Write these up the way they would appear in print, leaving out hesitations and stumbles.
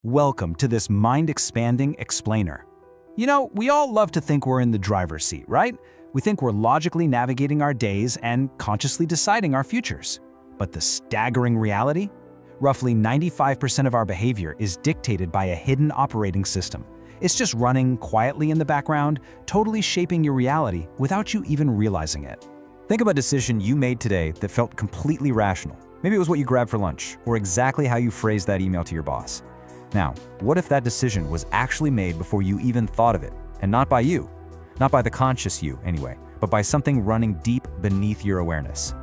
Welcome to this mind-expanding explainer. You know, we all love to think we're in the driver's seat, right? We think we're logically navigating our days and consciously deciding our futures. But the staggering reality? Roughly 95% of our behavior is dictated by a hidden operating system. It's just running quietly in the background, totally shaping your reality without you even realizing it. Think of a decision you made today that felt completely rational. Maybe it was what you grabbed for lunch, or exactly how you phrased that email to your boss. Now, what if that decision was actually made before you even thought of it, and not by you? Not by the conscious you, anyway, but by something running deep beneath your awareness.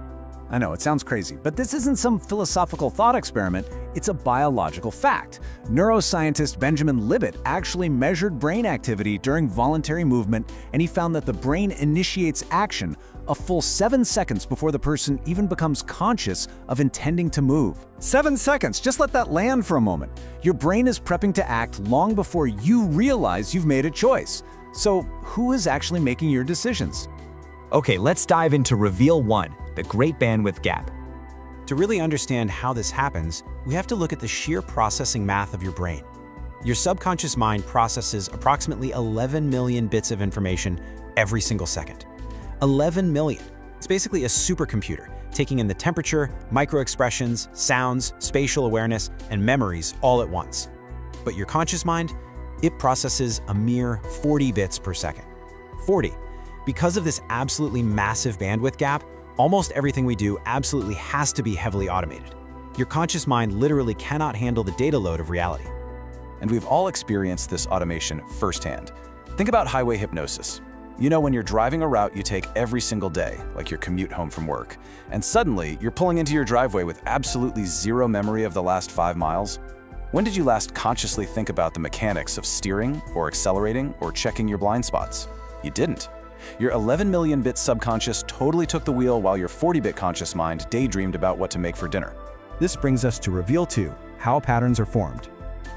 I know, it sounds crazy, but this isn't some philosophical thought experiment, it's a biological fact. Neuroscientist Benjamin Libet actually measured brain activity during voluntary movement, and he found that the brain initiates action a full 7 seconds before the person even becomes conscious of intending to move. 7 seconds, just let that land for a moment. Your brain is prepping to act long before you realize you've made a choice. So who is actually making your decisions? Okay, let's dive into Reveal 1, the Great Bandwidth Gap. To really understand how this happens, we have to look at the sheer processing math of your brain. Your subconscious mind processes approximately 11 million bits of information every single second. 11 million. It's basically a supercomputer, taking in the temperature, microexpressions, sounds, spatial awareness, and memories all at once. But your conscious mind, it processes a mere 40 bits per second. 40. Because of this absolutely massive bandwidth gap, almost everything we do absolutely has to be heavily automated. Your conscious mind literally cannot handle the data load of reality. And we've all experienced this automation firsthand. Think about highway hypnosis. You know, when you're driving a route you take every single day, like your commute home from work, and suddenly you're pulling into your driveway with absolutely zero memory of the last 5 miles? When did you last consciously think about the mechanics of steering, or accelerating, or checking your blind spots? You didn't. Your 11 million bit subconscious totally took the wheel while your 40-bit conscious mind daydreamed about what to make for dinner. This brings us to Reveal 2, how patterns are formed.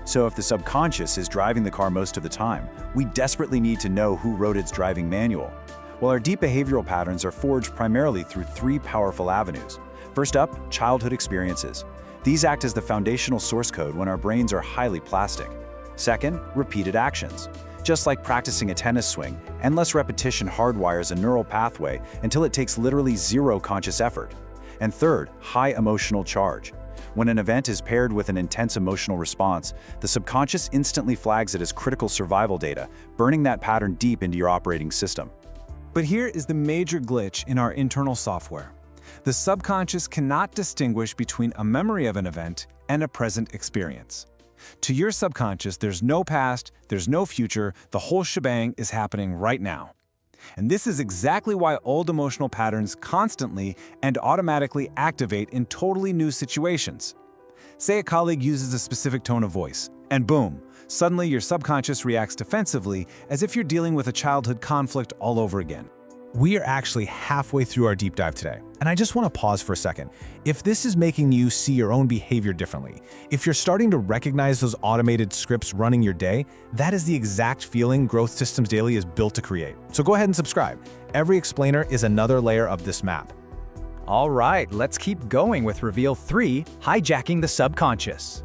So if the subconscious is driving the car most of the time, we desperately need to know who wrote its driving manual. Well, our deep behavioral patterns are forged primarily through 3 powerful avenues. First up, childhood experiences. These act as the foundational source code when our brains are highly plastic. Second, repeated actions. Just like practicing a tennis swing, endless repetition hardwires a neural pathway until it takes literally zero conscious effort. And third, high emotional charge. When an event is paired with an intense emotional response, the subconscious instantly flags it as critical survival data, burning that pattern deep into your operating system. But here is the major glitch in our internal software. The subconscious cannot distinguish between a memory of an event and a present experience. To your subconscious, there's no past, there's no future, the whole shebang is happening right now. And this is exactly why old emotional patterns constantly and automatically activate in totally new situations. Say a colleague uses a specific tone of voice, and boom, suddenly your subconscious reacts defensively as if you're dealing with a childhood conflict all over again. We are actually halfway through our deep dive today, and I just want to pause for a second. If this is making you see your own behavior differently, if you're starting to recognize those automated scripts running your day, that is the exact feeling Growth Systems Daily is built to create. So go ahead and subscribe. Every explainer is another layer of this map. All right, let's keep going with Reveal 3, hijacking the subconscious.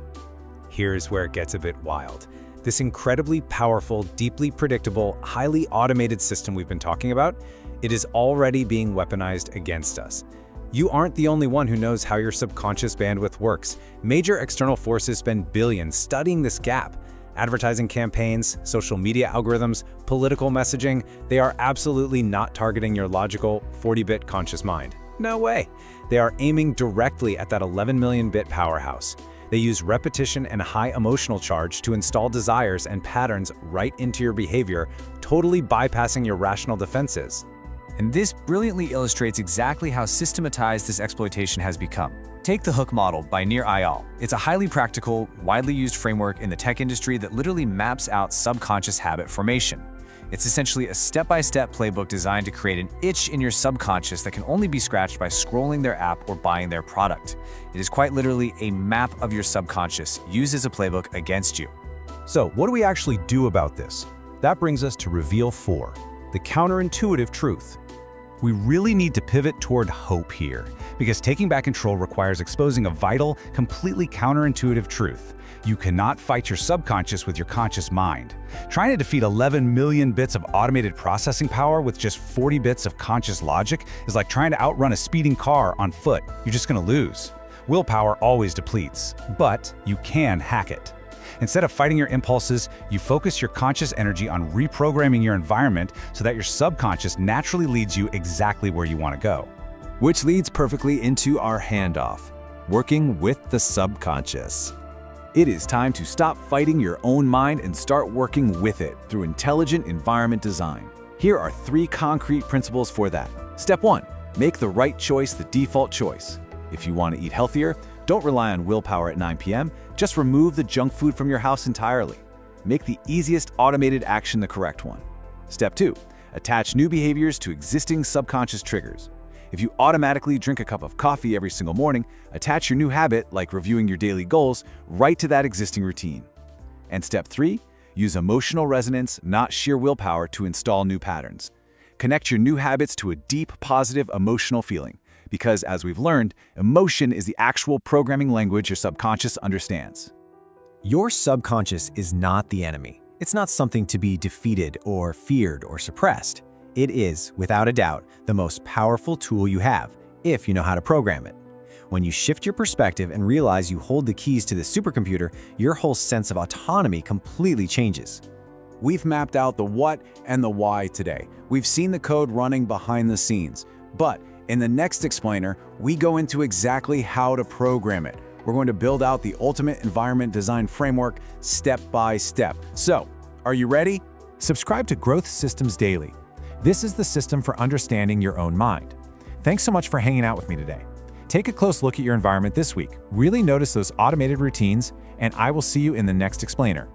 Here's where it gets a bit wild. This incredibly powerful, deeply predictable, highly automated system we've been talking about, it is already being weaponized against us. You aren't the only one who knows how your subconscious bandwidth works. Major external forces spend billions studying this gap. Advertising campaigns, social media algorithms, political messaging, they are absolutely not targeting your logical 40-bit conscious mind. No way. They are aiming directly at that 11 million bit powerhouse. They use repetition and high emotional charge to install desires and patterns right into your behavior, totally bypassing your rational defenses. And this brilliantly illustrates exactly how systematized this exploitation has become. Take the Hook model by Nir Eyal. It's a highly practical, widely used framework in the tech industry that literally maps out subconscious habit formation. It's essentially a step-by-step playbook designed to create an itch in your subconscious that can only be scratched by scrolling their app or buying their product. It is quite literally a map of your subconscious used as a playbook against you. So what do we actually do about this? That brings us to Reveal 4, the counterintuitive truth. We really need to pivot toward hope here, because taking back control requires exposing a vital, completely counterintuitive truth. You cannot fight your subconscious with your conscious mind. Trying to defeat 11 million bits of automated processing power with just 40 bits of conscious logic is like trying to outrun a speeding car on foot. You're just going to lose. Willpower always depletes, but you can hack it. Instead of fighting your impulses, you focus your conscious energy on reprogramming your environment so that your subconscious naturally leads you exactly where you want to go. Which leads perfectly into our handoff, working with the subconscious. It is time to stop fighting your own mind and start working with it through intelligent environment design. Here are 3 concrete principles for that. Step 1, make the right choice the default choice. If you want to eat healthier, don't rely on willpower at 9 p.m., just remove the junk food from your house entirely. Make the easiest automated action the correct one. Step 2, attach new behaviors to existing subconscious triggers. If you automatically drink a cup of coffee every single morning, attach your new habit, like reviewing your daily goals, right to that existing routine. And step 3, use emotional resonance, not sheer willpower, to install new patterns. Connect your new habits to a deep, positive emotional feeling, because as we've learned, emotion is the actual programming language your subconscious understands. Your subconscious is not the enemy. It's not something to be defeated or feared or suppressed. It is, without a doubt, the most powerful tool you have, if you know how to program it. When you shift your perspective and realize you hold the keys to the supercomputer, your whole sense of autonomy completely changes. We've mapped out the what and the why today. We've seen the code running behind the scenes. But in the next explainer, we go into exactly how to program it. We're going to build out the ultimate environment design framework step by step. So, are you ready? Subscribe to Growth Systems Daily. This is the system for understanding your own mind. Thanks so much for hanging out with me today. Take a close look at your environment this week. Really notice those automated routines, and I will see you in the next explainer.